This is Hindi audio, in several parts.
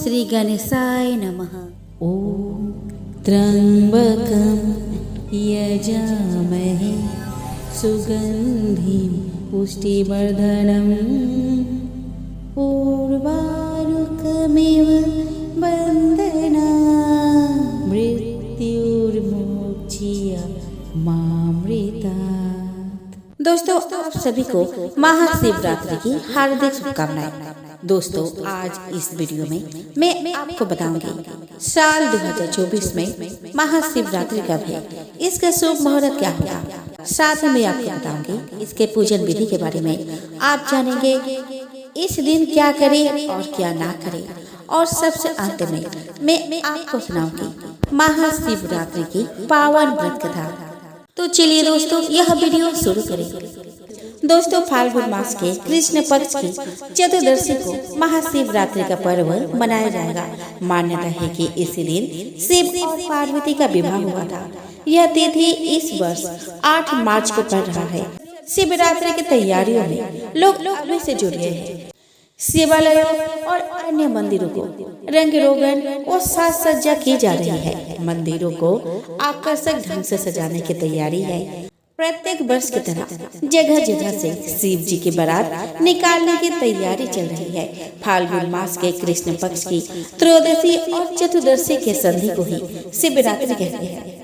श्री गणेशाय नमः। ॐ त्र्यम्बकं यजामहे सुगन्धिं पुष्टिवर्धनम् उर्वारुकमिव बन्धनात् मृत्युर्मोक्षयमामृतात्। दोस्तों, आप सभी को महाशिवरात्रि की हार्दिक शुभकामनाएं। दोस्तों, आज इस वीडियो में मैं आपको बताऊंगी साल 2024 में महाशिवरात्रि कब है, इसका शुभ मुहूर्त क्या होगा। साथ ही मैं आपको बताऊंगी इसके पूजन विधि के बारे में। आप जानेंगे इस दिन क्या करें और क्या ना करें, और सबसे अंत में मैं आपको सुनाऊंगी महाशिवरात्रि की पावन व्रत कथा। तो चलिए दोस्तों, यह वीडियो शुरू करें। दोस्तों, फाल्गुन मास के कृष्ण पक्ष की चतुर्दशी को महाशिवरात्रि का पर्व मनाया जाएगा। मान्यता है कि इसी दिन शिव और पार्वती का विवाह हुआ था। यह तिथि इस वर्ष 8 मार्च को पड़ रहा है। शिवरात्रि की तैयारियों में लोग अभी से जुड़ गए हैं। शिवालयों और अन्य मंदिरों को रंग रोगन और साज सज्जा की जा रही है। मंदिरों को आकर्षक ढंग से सजाने की तैयारी है। प्रत्येक वर्ष की तरह जगह जगह से शिव जी की बारात निकालने की तैयारी चल रही है। फाल्गुन मास के कृष्ण पक्ष की त्रयोदशी और चतुर्दशी के संधि को ही शिवरात्रि कहते हैं।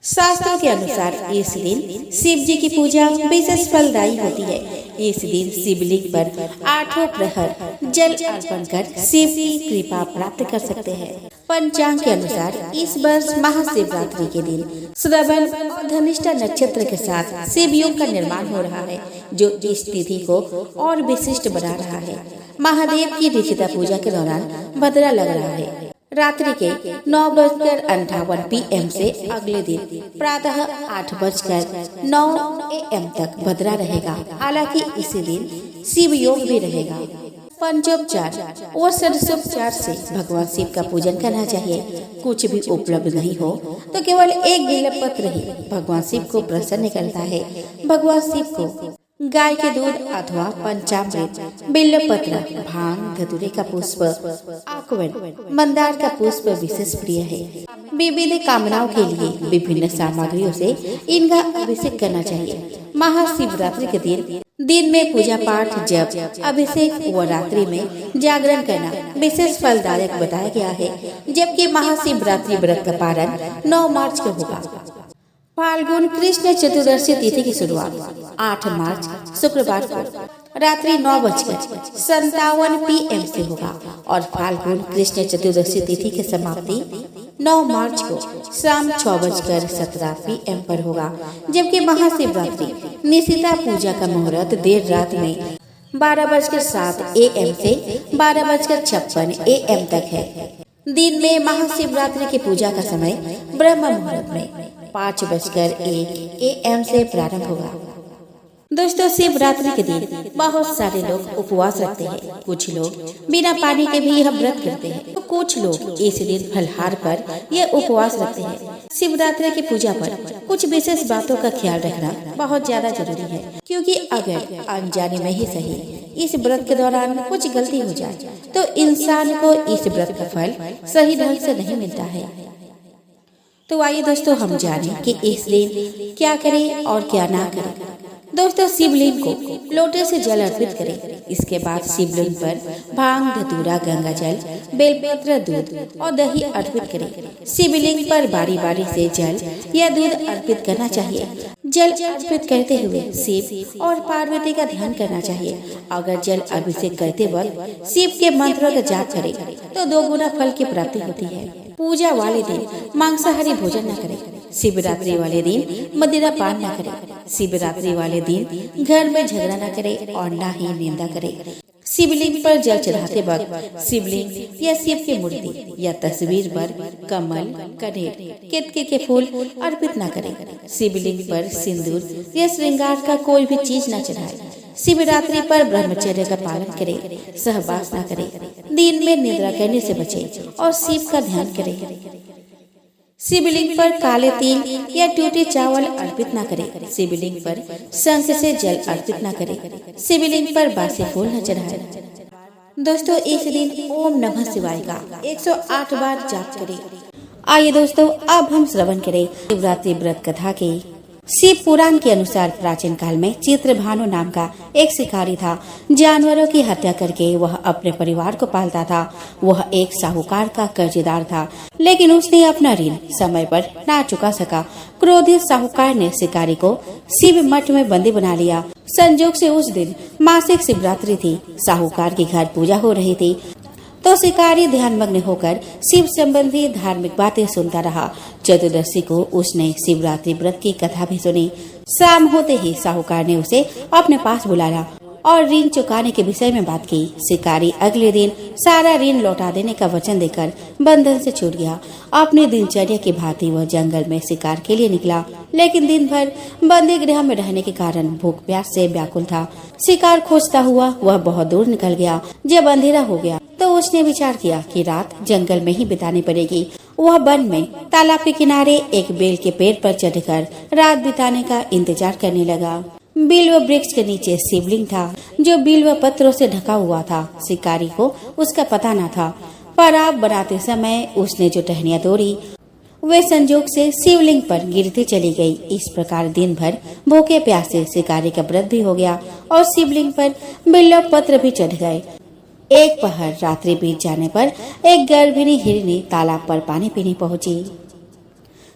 शास्त्रों के अनुसार इस दिन शिव जी की पूजा विशेष फलदायी होती है। इस दिन शिवलिंग पर 8 प्रहर जल अर्पण कर शिव की कृपा प्राप्त कर सकते हैं। पंचांग के अनुसार इस वर्ष महाशिवरात्रि के दिन श्रवण और धनिष्ठा नक्षत्र के साथ शिव योग का निर्माण हो रहा है, जो इस तिथि को और विशिष्ट बना रहा है। महादेव की ऋषिता पूजा के दौरान भद्रा लग रहा है। रात्रि के 9:58 PM से अगले दिन प्रातः 8:09 AM तक भद्रा रहेगा। हालांकि इसी दिन शिव योग भी रहेगा। पंचोपचार और षोडशोपचार से भगवान शिव का पूजन करना चाहिए। कुछ भी उपलब्ध नहीं हो तो केवल एक बिल्वपत्र ही भगवान शिव को प्रसन्न करता है। भगवान शिव को गाय के दूध अथवा पंचामृत, बिल्वपत्र, भांग, धतूरे का पुष्प, आकवन, मंदार का पुष्प विशेष प्रिय है। विविध कामनाओं के लिए विभिन्न सामग्रियों से इनका अभिषेक करना चाहिए। महाशिवरात्रि के दिन में पूजा पाठ, जप, अभिषेक व रात्रि में जागरण करना विशेष फलदायक बताया गया है। जबकि महाशिवरात्रि व्रत का पारण 9 मार्च को होगा। फाल्गुन कृष्ण चतुर्दशी तिथि की शुरुआत 8 मार्च शुक्रवार को रात्रि 9:57 PM से होगा और फाल्गुन कृष्ण चतुर्दशी तिथि की समाप्ति 9 मार्च को शाम 6:17 PM पर होगा। जबकि महाशिवरात्रि निशिता पूजा का मुहूर्त देर रात में 12:07 AM से 12:56 AM तक है। दिन में महाशिवरात्रि की पूजा का समय ब्रह्म मुहूर्त में 5:01 AM से प्रारंभ होगा। दोस्तों, शिवरात्रि के दिन बहुत सारे लोग उपवास रखते हैं। कुछ लोग बिना पानी के भी यह व्रत करते हैं, तो कुछ लोग इस दिन फलहार पर यह उपवास रखते हैं। शिवरात्रि की पूजा पर कुछ विशेष बातों का ख्याल रखना बहुत ज्यादा जरूरी है, क्योंकि अगर अनजाने में ही सही इस व्रत के दौरान कुछ गलती हो जाए तो इंसान को इस व्रत का फल सही ढंग से नहीं मिलता है। तो आइए दोस्तों, हम जानें कि इस दिन क्या करें और क्या ना करें। दोस्तों, शिवलिंग को लोटे से जल अर्पित करें। इसके बाद शिवलिंग पर भांग, धतूरा, गंगा जल, बेलपत्र, दूध और दही अर्पित करें। शिवलिंग पर बारी बारी से जल या दूध अर्पित करना चाहिए। जल अर्पित करते हुए शिव और पार्वती का ध्यान करना चाहिए। अगर जल अभिषेक करते वक्त शिव के मंत्रों का जाप करें तो 2 गुना फल की प्राप्ति होती है। पूजा वाले दिन मांसाहारी भोजन न करें। शिवरात्रि वाले दिन मदिरा पान न करें। शिवरात्रि वाले दिन घर में झगड़ा न करें और न ही निंदा करें। शिवलिंग पर जल चढ़ाते वक्त शिवलिंग या शिव की मूर्ति या तस्वीर पर कमल, कनेर, केतके के फूल अर्पित न करें। शिवलिंग पर सिंदूर या श्रृंगार का कोई भी चीज न चढ़ाए। शिवरात्रि पर ब्रह्मचर्य का पालन करें। सहवास न करें। दिन में निद्रा करने से बचें और शिव का ध्यान करें। शिवलिंग पर काले तिल या टूटे चावल अर्पित न करें। शिवलिंग पर शंख से जल अर्पित न करें। शिवलिंग पर बासी फूल न चढ़ाएं। दोस्तों इस दिन ओम नमः शिवाय का 108 बार जाप करें। आइए दोस्तों अब हम श्रवण करें शिवरात्रि व्रत कथा के। शिव पुराण के अनुसार प्राचीन काल में चित्रभानु नाम का एक शिकारी था। जानवरों की हत्या करके वह अपने परिवार को पालता था। वह एक साहूकार का कर्जदार था, लेकिन उसने अपना ऋण समय पर ना चुका सका। क्रोधित साहूकार ने शिकारी को शिव मठ में बंदी बना लिया। संजोग से उस दिन मासिक शिवरात्रि थी। साहूकार के घर पूजा हो रही थी, तो शिकारी ध्यानमग्न होकर शिव संबंधी धार्मिक बातें सुनता रहा। चतुर्दशी को उसने शिवरात्रि व्रत की कथा भी सुनी। शाम होते ही साहूकार ने उसे अपने पास बुलाया और ऋण चुकाने के विषय में बात की। शिकारी अगले दिन सारा ऋण लौटा देने का वचन देकर बंधन से छूट गया। अपनी दिनचर्या की भांति वह जंगल में शिकार के लिए निकला, लेकिन दिन भर बंदी गृह में रहने के कारण भूख प्यास से व्याकुल था। शिकार खोजता हुआ वह बहुत दूर निकल गया। जब अंधेरा हो गया तो उसने विचार किया कि रात जंगल में ही बितानी पड़ेगी। वह वन में तालाब के किनारे एक बेल के पेड़ पर चढ़कर रात बिताने का इंतजार करने लगा। बिल्व वृक्ष के नीचे शिवलिंग था, जो बिल्व पत्रों से ढका हुआ था। शिकारी को उसका पता न था, पर आप बनाते समय उसने जो टहनियां तोड़ी वे संजोग से शिवलिंग पर गिरती चली गई। इस प्रकार दिन भर भूखे प्यासे शिकारी का व्रत भी हो गया और शिवलिंग पर बिल्व पत्र भी चढ़ गए। एक पहर रात्रि बीत जाने पर एक गर्भिणी हिरनी तालाब पर पानी पीने पहुंची।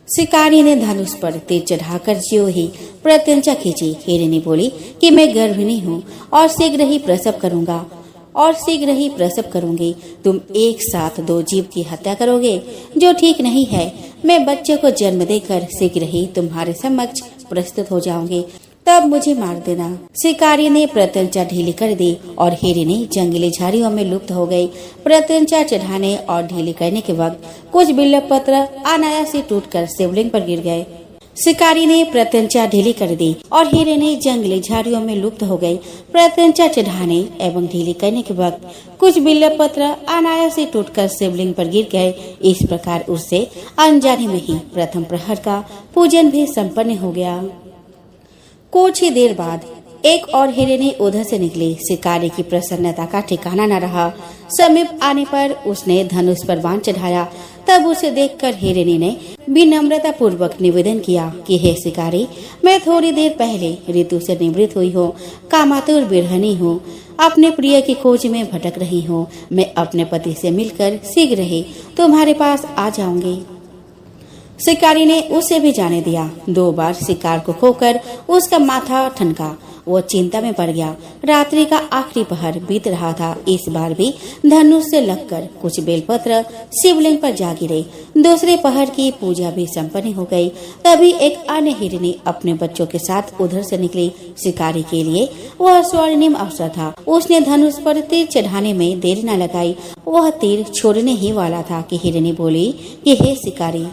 शिकारी ने धनुष पर तीर चढ़ाकर ज्यों ही प्रत्यंचा खींची। हिरनी बोली कि मैं गर्भिणी हूँ और शीघ्र ही प्रसव करूंगी। तुम एक साथ दो जीव की हत्या करोगे, जो ठीक नहीं है। मैं बच्चे को जन्म देकर शीघ्र ही तुम्हारे समक्ष प्रस्तुत हो जाऊंगी, तब मुझे मार देना। शिकारी ने प्रत्यंचा ढीली कर दी और हिरनी जंगली झाड़ियों में लुप्त हो गई। प्रत्यंचा चढ़ाने और ढीली करने के वक्त कुछ बिल्व पत्र अनायास ही टूटकर शिवलिंग पर गिर गए। शिकारी ने प्रत्यंचा ढीली कर दी और हिरनी जंगली झाड़ियों में लुप्त हो गई। प्रत्यंचा चढ़ाने एवं ढीली करने के वक्त कुछ बिल्व पत्र अनायास ही टूटकर शिवलिंग पर गिर गए। इस प्रकार उससे अनजाने में ही प्रथम प्रहर का पूजन भी संपन्न हो गया। कुछ ही देर बाद एक और हिरनी उधर से निकली। शिकारी की प्रसन्नता का ठिकाना न रहा। समीप आने पर उसने धनुष पर बाण चढ़ाया। तब उसे देखकर हिरनी ने विनम्रता पूर्वक निवेदन किया कि हे शिकारी, मैं थोड़ी देर पहले ऋतु से निवृत्त हुई हूँ। कामातुर बिरहनी हूँ, अपने प्रिय की खोज में भटक रही हूँ। मैं अपने पति से मिलकर शीघ्र ही तुम्हारे पास आ जाऊंगी। शिकारी ने उसे भी जाने दिया। 2 बार शिकार को खोकर उसका माथा ठनका। वो चिंता में पड़ गया। रात्रि का आखिरी पहर बीत रहा था। इस बार भी धनुष से लगकर कुछ बेलपत्र शिवलिंग पर जा गिरे। दूसरे पहर की पूजा भी संपन्न हो गई। तभी एक अन्य हिरनी अपने बच्चों के साथ उधर से निकली। शिकारी के लिए वह स्वर्णिम अवसर था। उसने धनुष पर तीर चढ़ाने में देरी न लगाई। वह तीर छोड़ने ही वाला था कि हिरनी बोली कि हे शिकारी,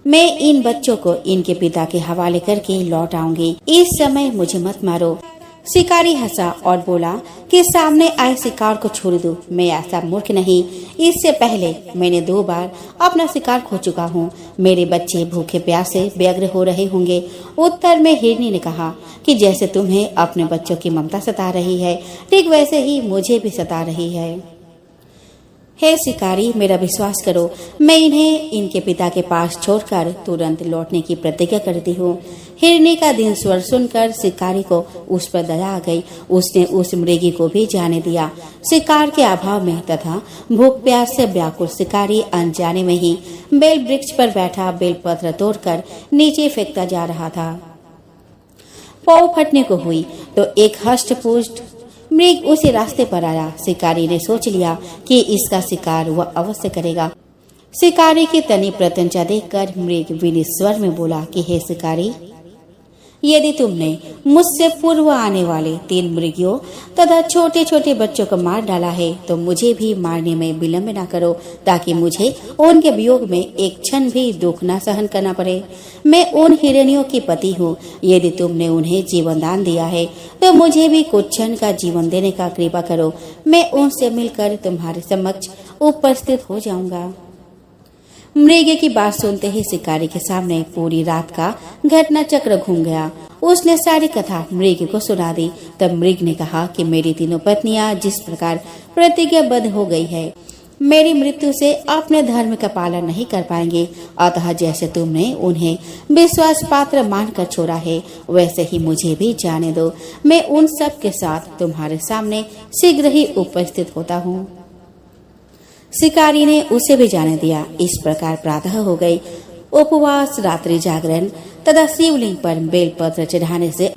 मैं इन बच्चों को इनके पिता के हवाले करके लौट आऊंगी। इस समय मुझे मत मारो। शिकारी हंसा और बोला कि सामने आए शिकार को छोड़ दो। मैं ऐसा मूर्ख नहीं। इससे पहले मैंने 2 बार अपना शिकार खो चुका हूँ। मेरे बच्चे भूखे प्यासे व्यग्र हो रहे होंगे। उत्तर में हिरनी ने कहा कि जैसे तुम्हें अपने बच्चों की ममता सता रही है, ठीक वैसे ही मुझे भी सता रही है। हे शिकारी, मेरा विश्वास करो, मैं इन्हें इनके पिता के पास छोड़कर तुरंत लौटने की प्रतिज्ञा करती हूँ। हिरनी का दिन स्वर सुनकर शिकारी को उस पर दया आ गई। उसने उस मृगी को भी जाने दिया। शिकार के अभाव में तथा भूख प्यास से व्याकुल शिकारी अनजाने में ही बेल वृक्ष पर बैठा बेलपत्र तोड़कर नीचे फेंकता जा रहा था। पाँव फटने को हुई तो एक हष्ट-पुष्ट मृग उसी रास्ते पर आया। शिकारी ने सोच लिया कि इसका शिकार वह अवश्य करेगा। शिकारी की तनी प्रत्यंचा देखकर मृग विनीत स्वर में बोला कि हे शिकारी, यदि तुमने मुझसे पूर्व आने वाले 3 मृगियों तथा छोटे छोटे बच्चों को मार डाला है तो मुझे भी मारने में विलम्ब न करो, ताकि मुझे उनके वियोग में एक क्षण भी दुख न सहन करना पड़े। मैं उन हिरनियों की पति हूँ। यदि तुमने उन्हें जीवन दान दिया है तो मुझे भी कुछ क्षण का जीवन देने का कृपा करो। मैं उनसे मिलकर तुम्हारे समक्ष उपस्थित हो जाऊंगा। मृग की बात सुनते ही शिकारी के सामने पूरी रात का घटना चक्र घूम गया। उसने सारी कथा मृग को सुना दी। तब मृग ने कहा कि मेरी तीनों पत्नियां जिस प्रकार प्रतिज्ञाबद्ध हो गई है, मेरी मृत्यु से अपने धर्म का पालन नहीं कर पाएंगे। अतः जैसे तुमने उन्हें विश्वास पात्र मानकर छोड़ा है, वैसे ही मुझे भी जाने दो। मैं उन सब के साथ तुम्हारे सामने शीघ्र ही उपस्थित होता हूँ। शिकारी ने उसे भी जाने दिया। इस प्रकार प्रातः हो गई। उपवास, रात्रि जागरण तथा शिवलिंग पर बेलपत्र चढ़ाने से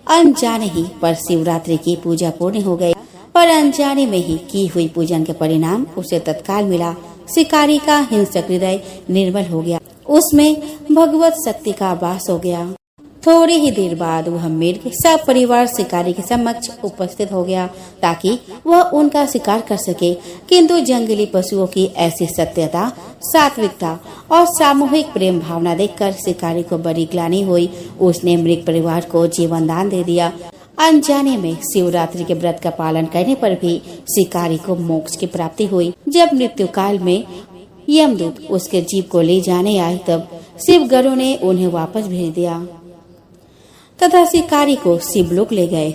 अनजाने ही पर शिवरात्रि की पूजा पूर्ण हो गई। पर अनजाने में ही की हुई पूजन के परिणाम उसे तत्काल मिला। शिकारी का हिंसक हृदय निर्मल हो गया, उसमें भगवत शक्ति का वास हो गया। थोड़ी ही देर बाद वह मृग सब परिवार शिकारी के समक्ष उपस्थित हो गया ताकि वह उनका शिकार कर सके। किंतु जंगली पशुओं की ऐसी सत्यता, सात्विकता और सामूहिक प्रेम भावना देखकर शिकारी को बड़ी ग्लानि हुई। उसने मृग परिवार को जीवन दान दे दिया। अनजाने में शिवरात्रि के व्रत का पालन करने पर भी शिकारी को मोक्ष की प्राप्ति हुई। जब मृत्यु काल में यमदूत उसके जीव को ले जाने आए, तब शिवगणों ने उन्हें वापस भेज दिया तथा शिकारी को शिवलोक ले गए।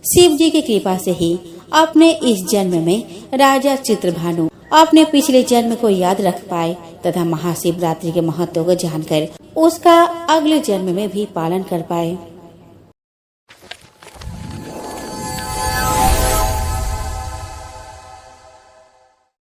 शिव जी की कृपा से ही अपने इस जन्म में राजा चित्रभानु अपने पिछले जन्म को याद रख पाए तथा महाशिवरात्रि के महत्व को जानकर उसका अगले जन्म में भी पालन कर पाए।